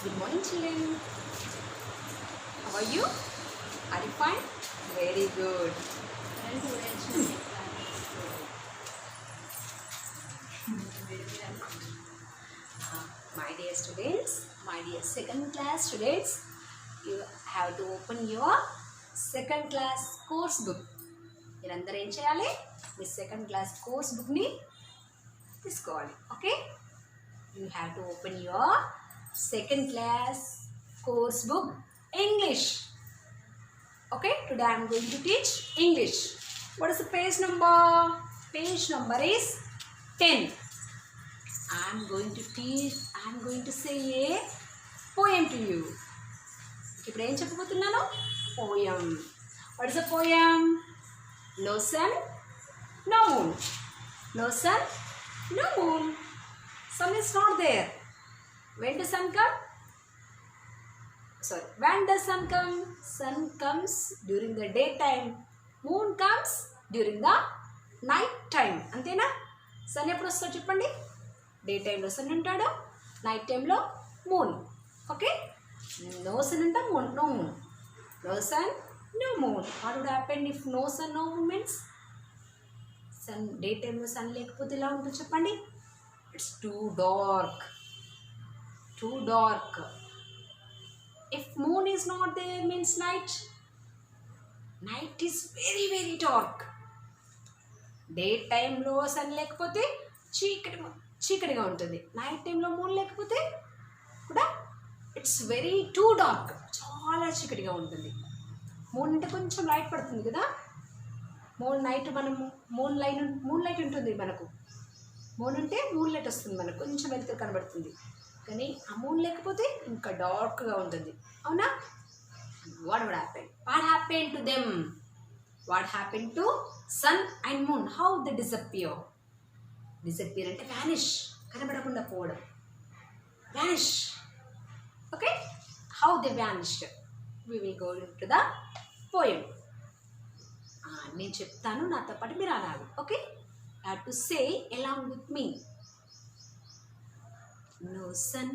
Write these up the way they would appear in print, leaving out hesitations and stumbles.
Good morning, children. How are you? Are you fine? Very good. My dear students, my dear second class students, you have to open your second class course book. మీరందరూ ఏం చేయాలి? మీ second class course బుక్ని తీసుకోవాలి. Okay, you have to open your second class course book English. Okay, today I am going to teach English. What is the page number? Page number is 10. I am going to say a poem to you. ఇప్పుడు ఏం చెప్పబోతున్నాను? Poem. What is a poem? No sun, no moon. No sun, no moon. Sun is not there. When does sun come? When does sun come? Sun comes during the daytime. Moon comes during the night time. అంతేనా? Sun ఎప్పుడు వస్తాడు చెప్పండి? Day టైంలో sun ఉంటాడు, night టైంలో moon. Okay, no sun అంటే moon, no moon. No sun, no moon. What would happen if no sun, no moon means? Sun day టైంలో sun లేకపోతే ఎలా ఉంటుంది చెప్పండి? It's too dark. Too dark. If moon is not there means night. Night is very very dark. Day time లో sun లేకపోతే చీకటిగా ఉంటుంది. Night టైంలో మూన్ లేకపోతే కూడా ఇట్స్ వెరీ టూ డార్క్, చాలా చీకటిగా ఉంటుంది. మూన్ అంటే కొంచెం లైట్ పడుతుంది కదా. మూన్ లైట్ ఉంటుంది మనకు. మూన్ ఉంటే మూన్ లైట్ వస్తుంది మనకు, కొంచెం వెలుతురు కనబడుతుంది. కానీ ఆ మూన్ లేకపోతే ఇంకా డార్క్గా ఉంటుంది. అవునా? What would happen? What happen to them? What happen to sun and moon? How they disappear? Disappear అంటే వ్యానిష్, కనబడకుండా పోవడం. Vanish. Okay, how they vanished. We will go to the poem. నేను చెప్తాను, నాతో పాటు మీరు అనాలి. Okay, have to say along with me. No sun,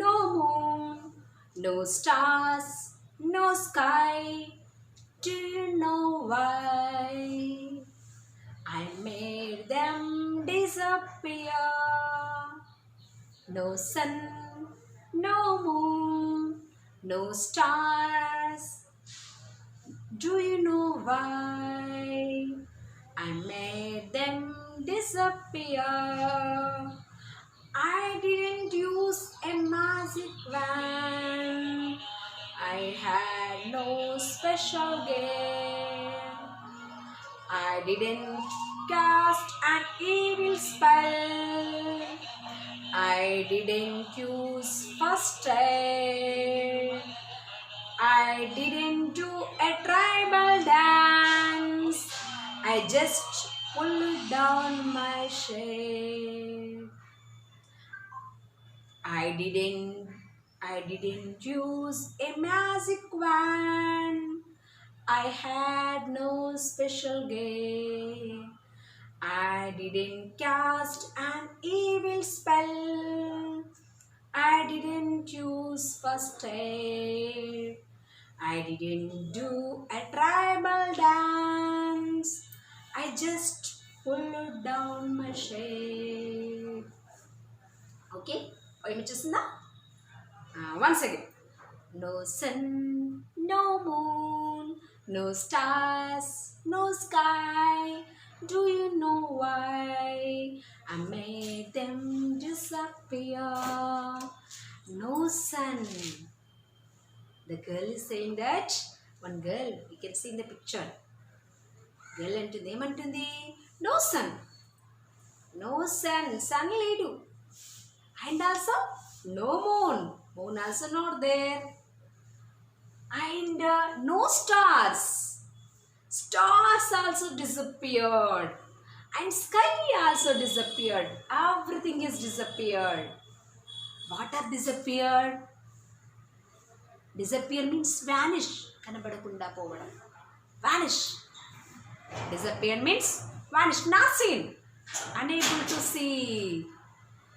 no moon, no stars, no sky. Do you know why? I made them disappear. No sun, no moon, no stars. Do you know why? I made them disappear. I didn't use a magic wand. I had no special game. I didn't cast an evil spell. I didn't use first aid. I didn't do a tribal dance. I just pulled down my shade. I didn't use a magic wand. I had no special game. I didn't cast an evil spell. I didn't use first aid. I didn't do a tribal dance. I just pulled down my shade. Okay? వచ్చేసిందా? Once again. No sun, no moon, no stars, no sky. Do you know why? I made them disappear. No sun. The girl is saying that one girl, you can see in the picture. Girl అంటుంది, ఏమంటుంది? No sun. No sun. Sun లేదు. And also no moon. Moon also not there. And no stars. Stars also disappeared. And sky also disappeared. Everything is disappeared. What are disappeared? Disappear means vanish. కనబడకుండా పోవడం. Vanish. Disappear means vanish. Not seen. Unable to see.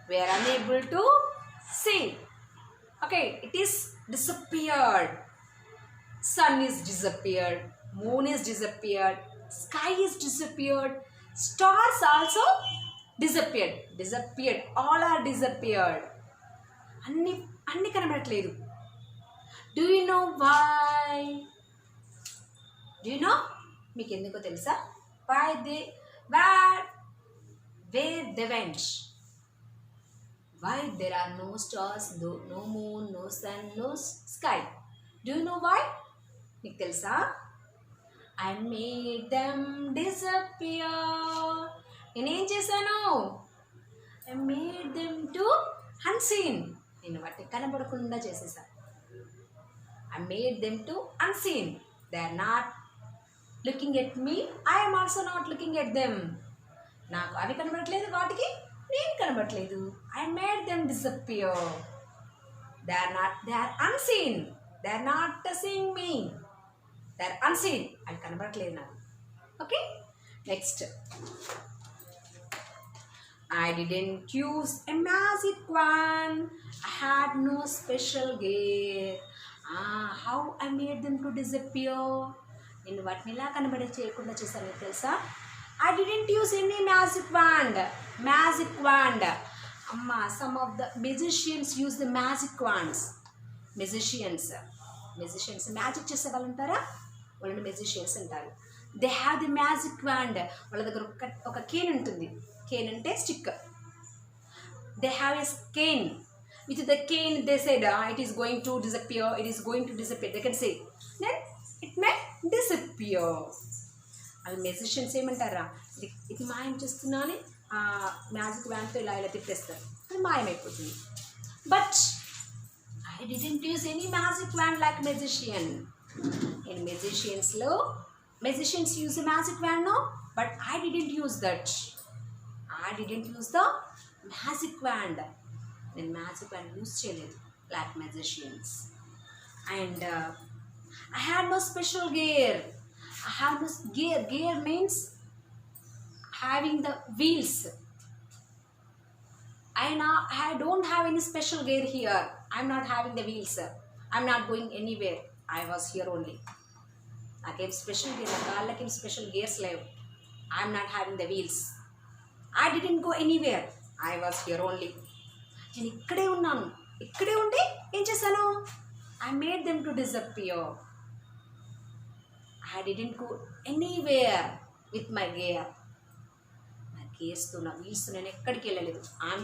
We are unable to see. Okay, it is disappeared. Sun is disappeared, moon is disappeared, sky is disappeared, stars also disappeared, all are disappeared. అన్ని అన్ని కనబడట్లేదు. Do you know why? Do you know? మీకు ఎందుకో తెలుసా? Where they went? Why there are no stars, no moon, no sun, no sky? Do you know why? మీకు తెలుసా? I made them disappear. నేనేం చేశాను? I made them to unseen. నేను వాటిని కనబడకుండా చేసేసాను. I made them to unseen. They are not looking at me. I am also not looking at them. నాకు అవి కనబడట్లేదు, వాటికి నేను కనబడట్లేదు. I made them disappear. They are unseen. They are not seeing me. They are unseen. అవి కనబడట్లేదు నాకు. Okay? Next. I didn't use a magic wand. I had no special gear. How I made them to disappear? నేను వాటిని ఇలా కనబడే చేయకుండా చేశాను తెలుసా? I didn't use any magic wand. Magic wand. Amma, some of the magicians use the magic wands. Magicians magic చేసే వాళ్ళు ఉంటారా, వాళ్ళని magicians అంటారు. They have the magic wand. వాళ్ళ దగ్గర ఒక cane ఉంటుంది. Cane అంటే stick. They have a cane. With the cane they said it is going to disappear, it is going to disappear. They can say then it may disappear. అది magicians ఏమంటారా, ఇది మాయం చేస్తున్నానే magic వ్యాన్తో ఇలా ఇలా తిప్పేస్తారు, అది మాయమైపోతుంది. But I didn't use any magic wand like magician. నేను magicians use magic wand no, but I didn't use that. I didn't use the magic wand. నేను మ్యాజిక్ వ్యాండ్ యూజ్ చేయలేదు like magicians. And I had no special gear. I have no gear. Gear means having the wheels. I don't have any special gear here. I'm not having the wheels. I'm not going anywhere. I was here only. నాకేం special gear, నా కాళ్ళకేం special gears లేవు. I'm not having the wheels. I didn't go anywhere. I was here only. నేను ఇక్కడే ఉన్నాను. ఇక్కడే ఉండి ఏం చేశాను? I made them to disappear. I didn't go anywhere with my gear. నా గేర్స్తో, నా వీల్స్తో నేను ఎక్కడికి వెళ్ళలేదు. I'm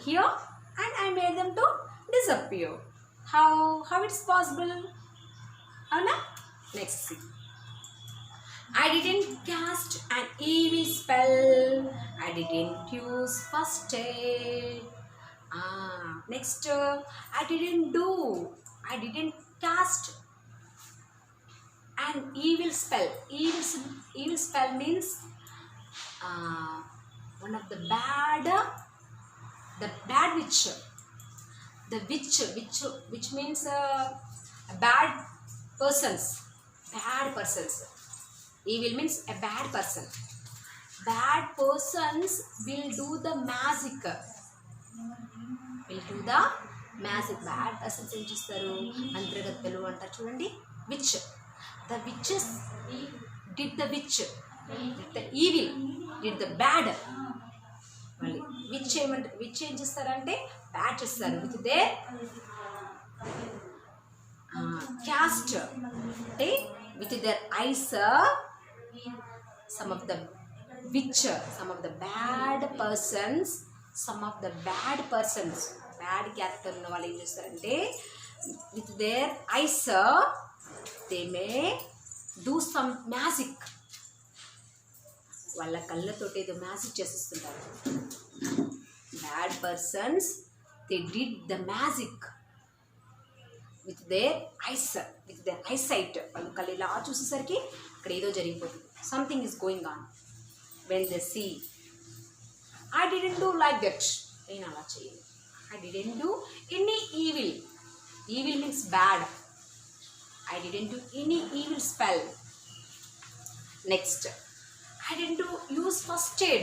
here and I made them to disappear. How it's possible? అవునా? Next see. I didn't cast an evil spell. I didn't use first aid. Next, I didn't cast an evil spell. Evil spell means one of the bad witch. The witch means bad persons. Evil means a bad person. Bad persons will do the magic. Bad persons ఏం చేస్తారు? మంత్రగత్తెలు అంటారు చూడండి. Witch. The witches did the witch. Did the evil. Did the bad. మళ్ళీ which ఏం చేస్తారంటే bad చేస్తారు. With they caste అంటే with their eyes, some of the bad persons, bad character ఉన్న వాళ్ళు ఏం చేస్తారంటే with their eyes they may do some magic. వాళ్ళ కళ్ళతోటి ఏదో magic చేసేస్తుంటారు. Bad persons, they did the magic with their eyes, with their eyesight. వాళ్ళు కళ్ళు ఇలా చూసేసరికి అక్కడ ఏదో జరిగిపోతుంది. Something is going on when they see. I didn't do like that. నేను అలా చేయను. I didn't do any evil. Evil means bad. I didn't do any evil spell. Next, I didn't use first aid.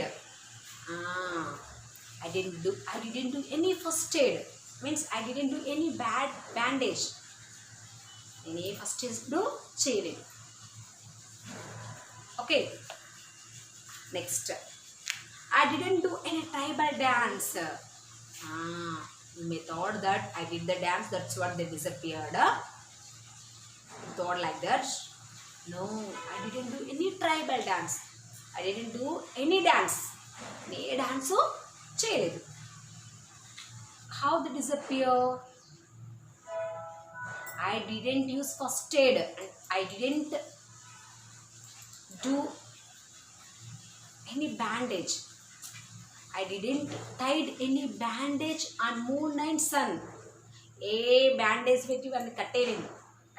I didn't do any first aid. means I didn't do any bad bandage. నేను ఏ first aid చేయలేదు. Okay, next I didn't do any tribal dance. You may thought that I did the dance, that's what they disappeared. You thought like that. No, I didn't do any tribal dance. I didn't do any dance. A dance చేయలేదు. How they disappear? I didn't use first aid and I didn't do any bandage. I didn't tied any bandage on moon and sun. A bandage పెట్టి వాళ్ళని కట్టేయండి.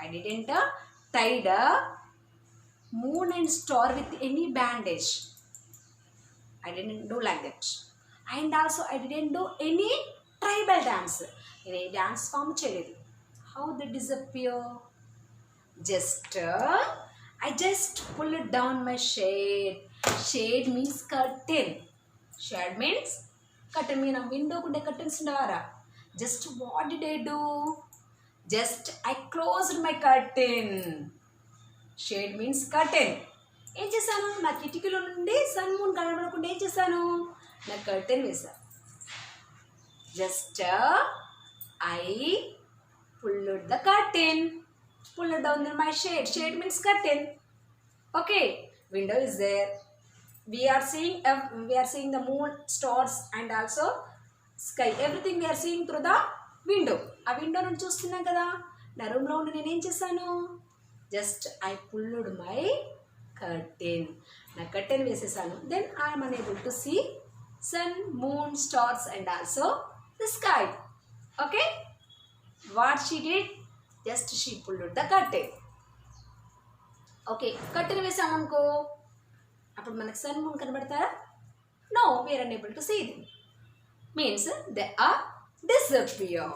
I didn't tied a moon and star with any bandage. I didn't do like that. And also I didn't do any tribal dance. నేను ఏ dance form చేయలేదు. How they disappear? I just pulled down my shade. Shade means curtain. Shade means curtain. Mean window kunde curtains undavara. Just what did I do? Just I closed my curtain. Shade means curtain. ఏం చేశాను? నా కిటికీలో నుండి sun moon కనబడకుండా ఏం చేశాను? నా curtain వేశాను. Just I pulled the curtain. Pulled down my shade. Shade means curtain. Okay, window is there. We are seeing the moon, stars and also sky. Everything we are seeing through the window. ఆ window నుంచి చూస్తున్నాం కదా. నా రూమ్లో ఉండి నేను ఏం చేశాను? Just I pulled my curtain. నా కర్టెన్ వేసేసాను. Then I am unable to see sun, moon, stars and also the sky. Okay, what she did? Just she pulled the curtain. Okay, curtain వేసామనుకో అప్పుడు మనకు సన్ మూన్ కనబడతారా? No, we are unable to see them. Means they are disappear.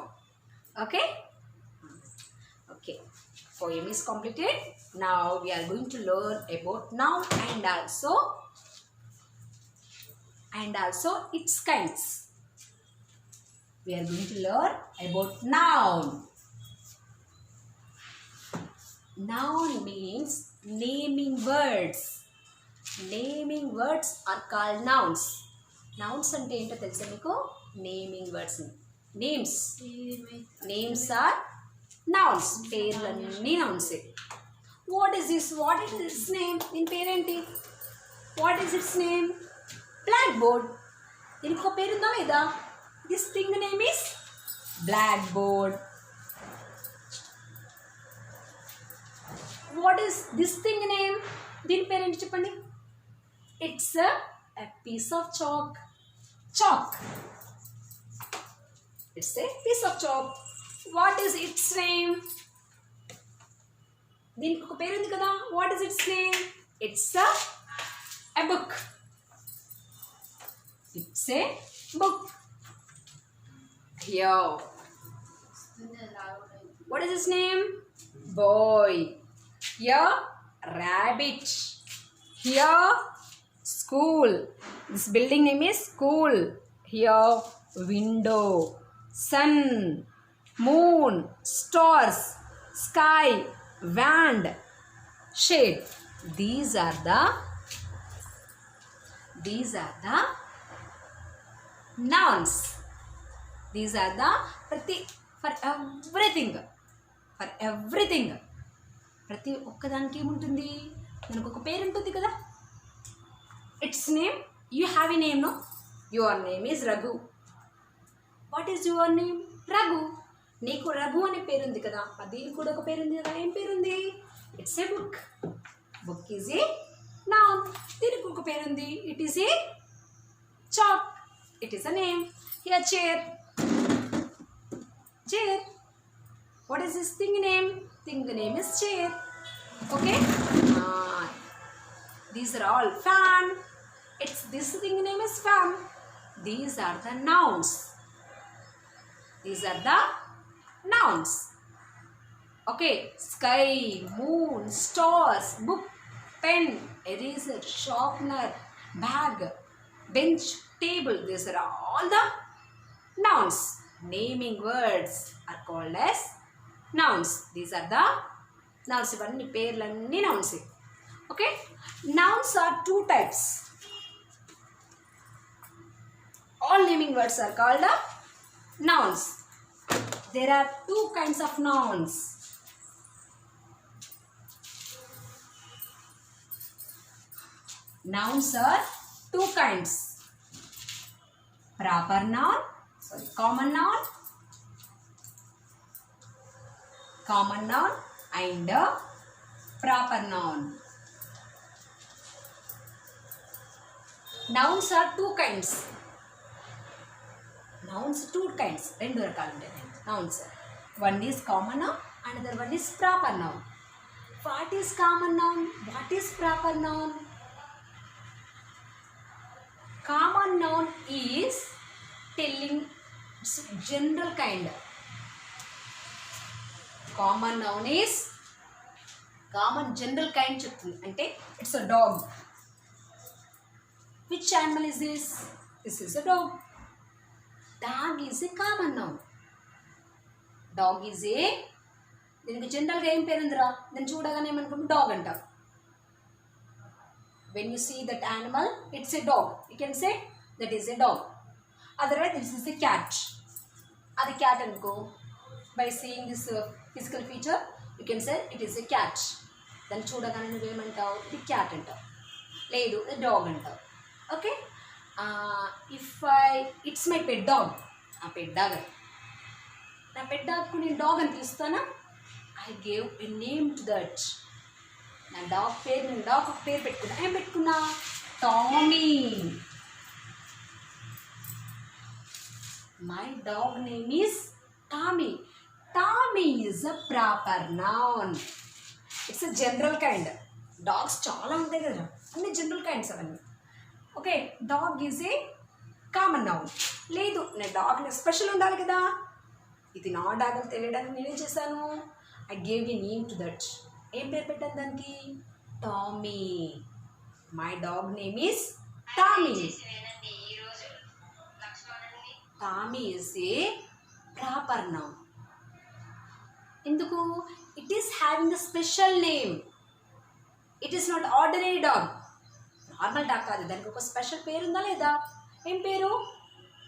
Okay? Okay, poem is completed. Now we are going to learn about noun and also its kinds. We are going to learn about noun. Noun means naming words. Naming words are called nouns. Nouns అంటే ఏంటో తెలుసా మీకు? Naming words. Names are nouns. పేర్లన్నీ nouns. What is this? What is its name? దీని పేరేంటి? What is its name? Blackboard. దీనికి ఒక పేరు ఉందా లేదా? This thing name is blackboard. What is this thing name? దీని పేరేంటి చెప్పండి? It's a piece of chalk. Chalk. It's a piece of chalk. What is its name? దీనికి ఒక పేరు ఉంది కదా. What is its name? It's a book. It's a book. Here. What is his name? Boy. Here, rabbit. Here, school. This building name is school. Here, window. Sun, moon, stars, sky, wand, shade. These are the nouns. These are the for everything. ప్రతి ఒక్కదానికి ఏముంటుంది? మనకు ఒక పేరు ఉంటుంది కదా. It's name. You have a name, no? Your name is Raghu. What is your name? Raghu. నీకు రఘు అనే పేరుంది కదా. దీనికి కూడా ఒక పేరుంది కదా. ఏం పేరుంది? It's a book. Book is a noun. దీనికి ఒక పేరుంది. It is a chalk. It is a name. Here chair. Chair. What is this thing name? Thing name is chair. Okay. These are all fan. This thing name is fan. These are the nouns. Okay. Sky, moon, stars, book, pen, eraser, sharpener, bag, bench, table. These are all the nouns. naming words are called as nouns. These are the nouns. ఇవన్నీ పేర్లన్నీ nouns. Okay, nouns are two types. All naming words are called nouns. There are two kinds of nouns. Nouns are two kinds. Proper noun, common noun and proper noun. Nouns are two kinds. Nouns two kinds. రెండు రకాలు ఉంటాయి nouns. One is common noun, another one is proper noun. What is common noun? What is proper noun? Common noun is telling general kind. Common noun is common general kind చెప్తుంది. అంటే it's a dog. Which animal is this? This is a dog. Dog is a common noun. Dog is a దీనికి జనరల్గా ఏం పేరు ఉందిరా? దీన్ని చూడగానే ఏమనుకుంటాం డాగ్ అంటాం. When you see that animal, it's a dog. You can say that is a dog. Otherwise, this is a cat. Adi cat anko. By seeing this physical feature, you can say it is a cat. Then chudagane nu em antav? The cat antav. Ledu the dog antav. Okay? It's my pet dog. A pet dog. Na pet dog ku nenu dog ani pilustana. I gave a name to that. నా dog పేరు నేను dog ఒక పేరు పెట్టుకున్నా. ఏం పెట్టుకున్నా? Tommy. My dog name is Tommy. Tommy is a proper noun. It's a general kind. Dogs చాలా ఉంటాయి కదా, అన్ని జనరల్ కైండ్స్ అవన్నీ. Okay, dog is a common noun. లేదు నేను డాగ్ స్పెషల్ ఉండాలి కదా, ఇది నా డాగ్ అని తెలియడానికి నేనేం చేశాను? I gave a name to that. ఏం పేరు పెట్టాను దానికి? Tommy. My dog name is Tommy. Tommy is a proper noun. ఎందుకు? It is having a special name. It is not ordinary dog. Normal dog కాదు, దానికి ఒక స్పెషల్ పేరు ఉందా లేదా? ఏం పేరు?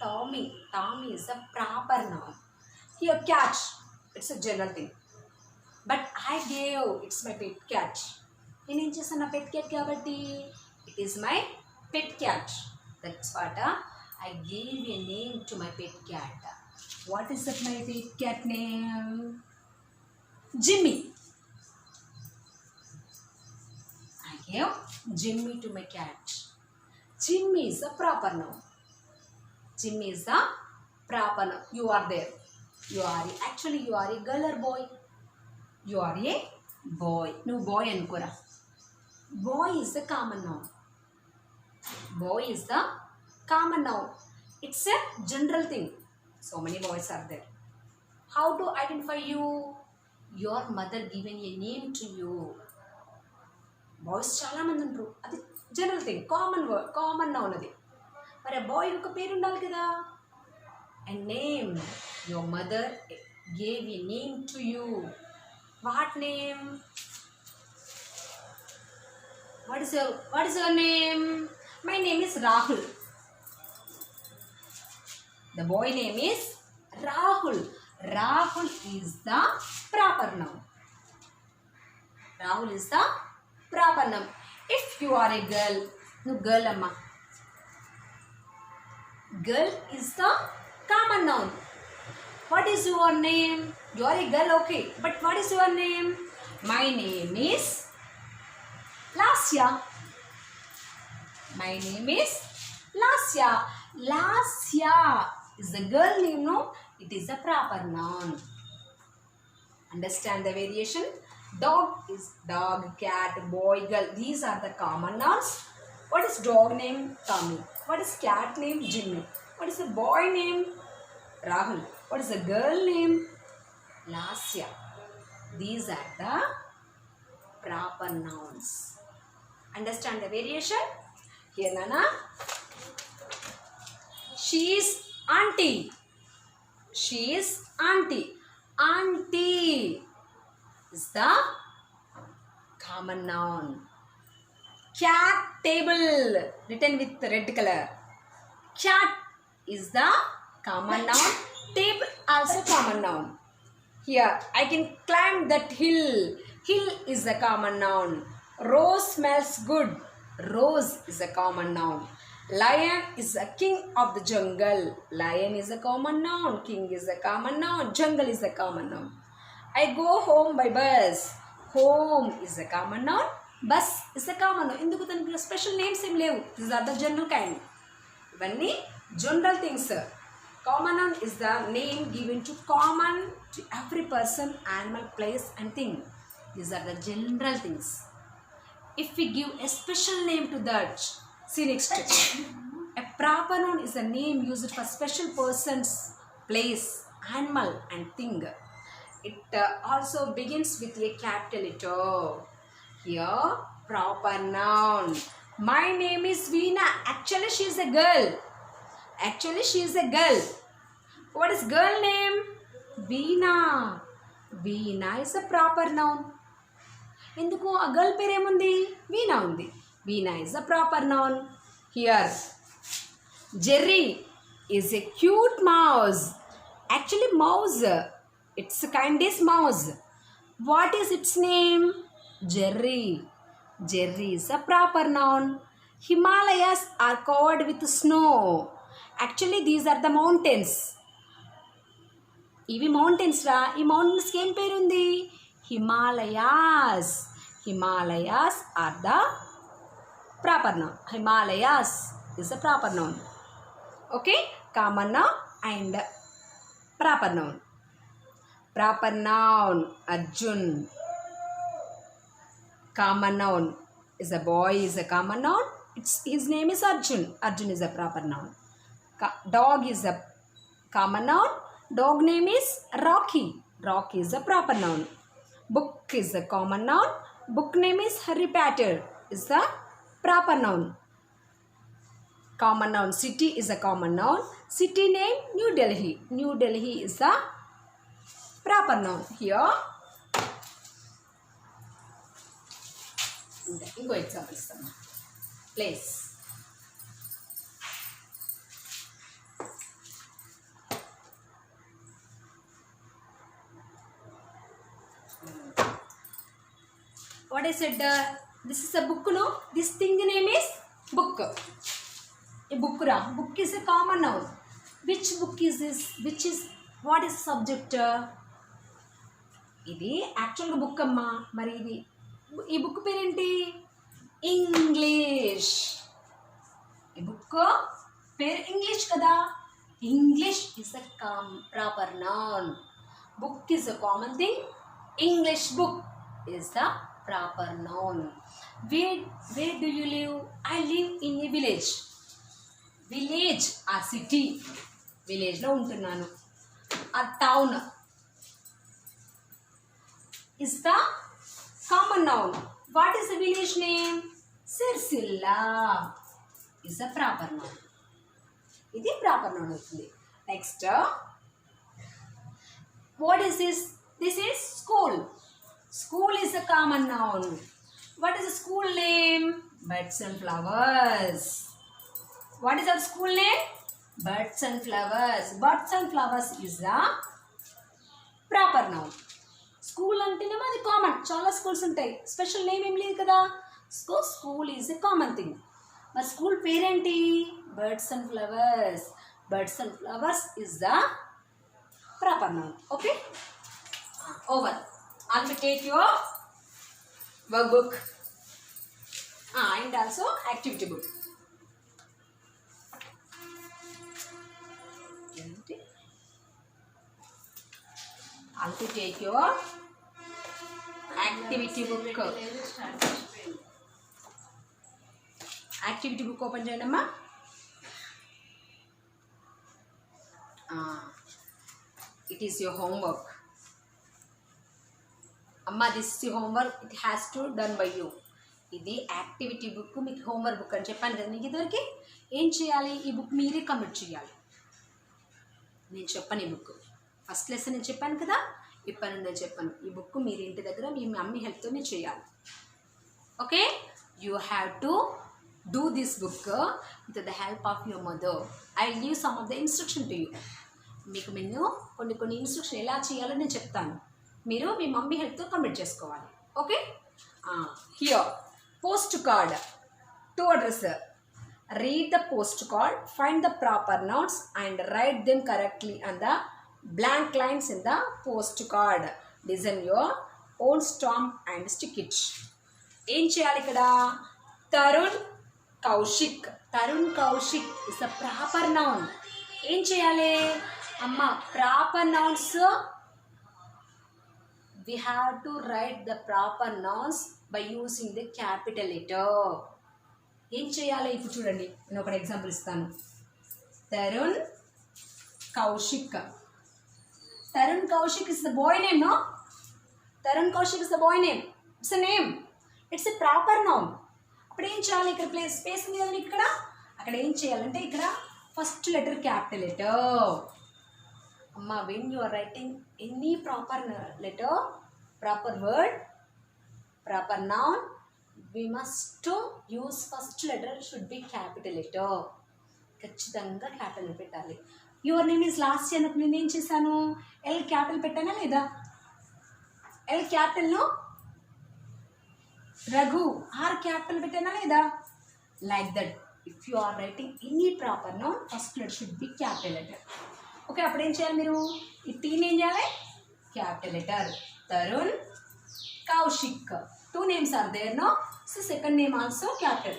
Tommy. Tommy is a proper noun. Here cat, it's a general thing. But I gave its my pet cat. నేనేం చేశాను? నా పెట్ క్యాట్ కాబట్టి it is my pet cat. That's what I gave a name to my pet cat. What is that my pet cat name? Jimmy. I gave Jimmy to my cat. Jimmy is a proper noun. Jimmy is a proper noun. You are there. You are a girl or boy? You are a boy. No boy ankora. Boy is the common noun. Boy is the common noun. It's a general thing. So many boys are there. How to identify you? Your mother given a name to you. Boys చాలామంది ఉంటారు, అది general thing, common word, common noun అది. మరి ఆ bye ఒక పేరు ఉండాలి కదా. And name, your mother gave a name to you. What name? What is your name? My name is Rahul. The boy name is Rahul. Rahul is the proper noun. Rahul is the proper noun. If you are a girl, no girl amma. Girl is the common noun. What is your name? You are a girl, okay. But what is your name? My name is Lasya. My name is Lasya. Lasya is the girl name, no? It is a proper noun. Understand the variation? Dog is dog, cat, boy, girl. These are the common nouns. What is dog name? Tommy. What is cat name? Jimmy. What is the boy name? Rahul. What is the girl name? Lasya. These are the proper nouns. Understand the variation? Here, Nana. She is auntie. She is auntie. Auntie is the common noun. Cat table, written with red color. Cat is the common noun. Table also common noun. Here I can climb that hill. Hill is a common noun. Rose smells good. Rose is a common noun. Lion is a king of the jungle. Lion is a common noun. King is a common noun. Jungle is a common noun. I go home by bus. Home is a common noun. Bus is a common noun. Induku taniki special names em levu. These are the general kind. Ivanni general things. Common noun is the name given to common to every person, animal, place and thing. These are the general things. If we give a special name to that, see next. A proper noun is a name used for special persons, place, animal and thing. It also begins with a capital letter. Here, proper noun. My name is Veena. Actually, she is a girl. Actually, she is a girl. What is girl name? Veena. Veena is a proper noun. Enduku a girl పేరు ఏముంది? Veena ఉంది. Veena is a proper noun. Here, Jerry is a cute mouse. Actually, mouse. It's a kind of mouse. What is its name? Jerry. Jerry is a proper noun. Himalayas are covered with snow. Actually, these are the mountains. ఇవి mountains రా. ఈ మౌంటైన్స్కి ఏం పేరు ఉంది? Himalayas. Himalayas are the proper noun. Himalayas is the proper noun. Okay, common noun and proper noun. Proper noun Arjun. Common noun is a boy is a common noun. His name is Arjun. Arjun is a proper noun. Dog is a common noun. Dog name is Rocky. Rocky is a proper noun. Book is a common noun. Book name is Harry Potter is the proper noun. Common noun. City is a common noun. City name New Delhi. New Delhi is the proper noun. Here, ఇంకో example ఇస్తాను. Place. What I said, this is a book, no? This thing name is book. A book ra. Book is a common noun. Which book is this? Which is, what is subject? ఇది యాక్చువల్గా book అమ్మా. మరి ఇది ఈ book పేరేంటి? English. ఈ book పేరు English కదా. English is a proper noun. Book is a common thing. English book is the proper noun. Where do you live? I live in a village. Village ఆ city. విలేజ్లో ఉంటున్నాను. ఆ town is the common noun. What is the village name? Sirsilla is a proper noun. ఇది proper noun అవుతుంది. Next, what is this? This is school. School is a common noun. What is the school name? Birds and Flowers. What is our school name? Birds and Flowers. Birds and Flowers is a proper noun. School అంటేనేమో అది common. చాలా schools ఉంటాయి. Special name ఏం లేదు కదా. So school is a common thing. మరి school పేరేంటి? Birds and flowers. Birds and flowers is the proper noun. Okay, over. All we take your work book and also activity book. I'll take your activity book. Activity book open cheyanamma. It is your homework. Amma, this is your homework. It has to done by you. ఇది activity book. మీకు homework book అని చెప్పాను కదా. మీకు ఇదివరకు ఏం చేయాలి? ఈ బుక్ మీరే కంప్లీట్ చేయాలి. నేను చెప్పను ఈ బుక్. ఫస్ట్ లెసన్ నేను చెప్పాను కదా, ఇప్పటి నుండి చెప్పాను. ఈ బుక్ మీరు ఇంటి దగ్గర మీ మమ్మీ హెల్ప్తోనే చేయాలి. Okay, you have to do this book with the help of your mother. I give some of the instruction to you. మీకు నేను కొన్ని ఇన్స్ట్రక్షన్ ఎలా చేయాలో నేను చెప్తాను, మీరు మీ మమ్మీ హెల్ప్తో కంప్లీట్ చేసుకోవాలి. Okay, here post card to address. Read the postcard, find the proper nouns and write them correctly on the blank lines in the postcard. Design your own stamp and stick it. ఏం చేయాలి ఇక్కడ? Tarun Kaushik. Tarun Kaushik is the proper noun. ఏం చేయాలి అమ్మ? Proper nouns we have to write the proper nouns by using the capital letter. ఏం చేయాలి ఇప్పుడు చూడండి, నేను ఒక ఎగ్జాంపుల్ ఇస్తాను. Tarun Kaushik. Tarun Kaushik is the boy name, no? Tarun Kaushik is the boy name. It's a name, it's a proper noun. అప్పుడు ఏం చేయాలి? ఇక్కడ స్పేస్ ఉంది కదా ఇక్కడ, అక్కడ ఏం చేయాలంటే ఇక్కడ ఫస్ట్ లెటర్ క్యాపిటల్ లెటర్. అమ్మ, when you are writing any proper letter, proper word, proper noun, we must use first letter should be capital letter. ఖచ్చితంగా క్యాపిటల్ పెట్టాలి. Your name is last year నేను ఏం చేశాను? ఎల్ క్యాపిటల్ పెట్టానా లేదా? L క్యాపిటల్ను Raghu R capital పెట్టానా లేదా? Like that if you are writing any proper noun first letter should be capital letter. Okay, అప్పుడు ఏం చేయాలి మీరు? ఈ టీని ఏం చేయాలి? Capital letter. Tarun Kaushik. 2 names are there, no? So second name also capital.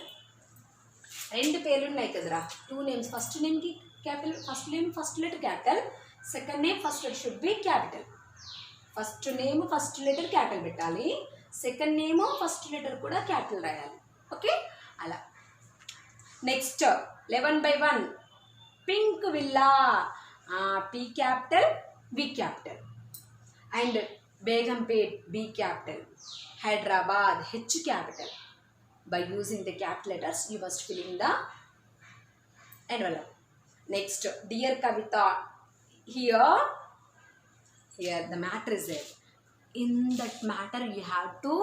రెండు పేర్లు ఉన్నాయి కదరా, 2 names. ఫస్ట్ నేమ్కి capital, first name first letter capital, second name first letter should be capital. First name first letter capital పెట్టాలి, second name first letter కూడా capital రాయాలి. Okay, అలా. Next 11/1 pink villa. P capital, V capital. And Begumpet, B capital. Hyderabad, H capital. By using the capital letters, you must fill in the envelope. Next, dear Kavita. Here the matter is there. In that matter, you have to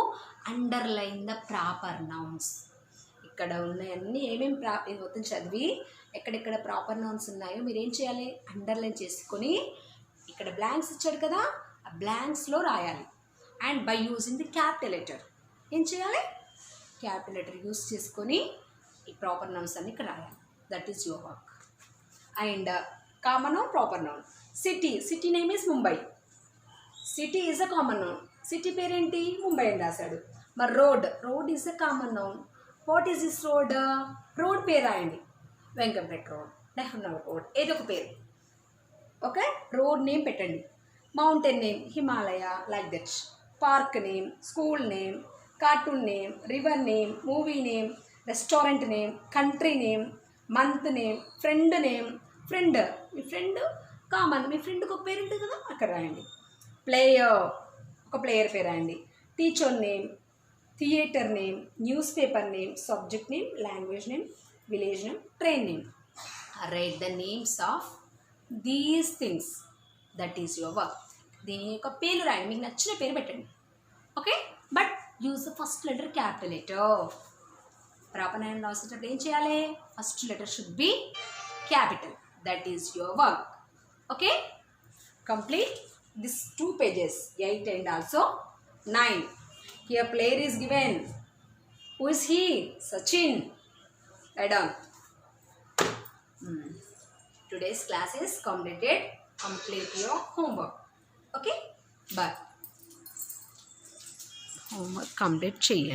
underline the proper nouns. ఇక్కడ ఉన్నాయన్నీ ఏమేమి ఇది మొత్తం చదివి ఎక్కడెక్కడ proper nouns ఉన్నాయో మీరు ఏం చేయాలి? అండర్లైన్ చేసుకొని ఇక్కడ బ్లాంక్స్ ఇచ్చాడు కదా, ఆ బ్లాంక్స్లో రాయాలి. And by using the capital letter ఏం చేయాలి? క్యాపిటల్ లెటర్ యూజ్ చేసుకొని ఈ ప్రాపర్ నౌన్స్ అన్ని ఇక్కడ రాయాలి. That is your work. And common noun, proper noun. City. City name is Mumbai. City is a common noun. City పేరేంటి? ముంబై అని రాశాడు. మరి road. Road is a common noun. What is this road? Road పేరు రాయండి. Venkampeta road, Nehru road, ఏదో ఒక పేరు. Okay, road name పెట్టండి. Mountain name Himalaya, like that. Park name, school name, cartoon name, river name, movie name, restaurant name, country name, month name, friend name. Friend, మీ friend common, మీ ఫ్రెండ్కి ఒక పేరు ఉంటుంది కదా, అక్కడ రాయండి. ప్లేయర్, ఒక ప్లేయర్ పేరు రాయండి. Teacher name, theatre name, news paper name, subject name, language name, village name, train name. Right the names of these things. That is your work. దీని యొక్క పేరు రాయండి, మీకు నచ్చిన పేరు పెట్టండి. Okay, but use the first letter capital letter. Proper noun రాసేటప్పుడు ఏం చేయాలి? First letter should be capital. That is your work. Okay, complete this 2 pages, 8 and also 9. Here player is given. Who is he? Sachin. Write down. Today's class is completed. Complete your homework. Okay, bye. Homework complete చేయండి.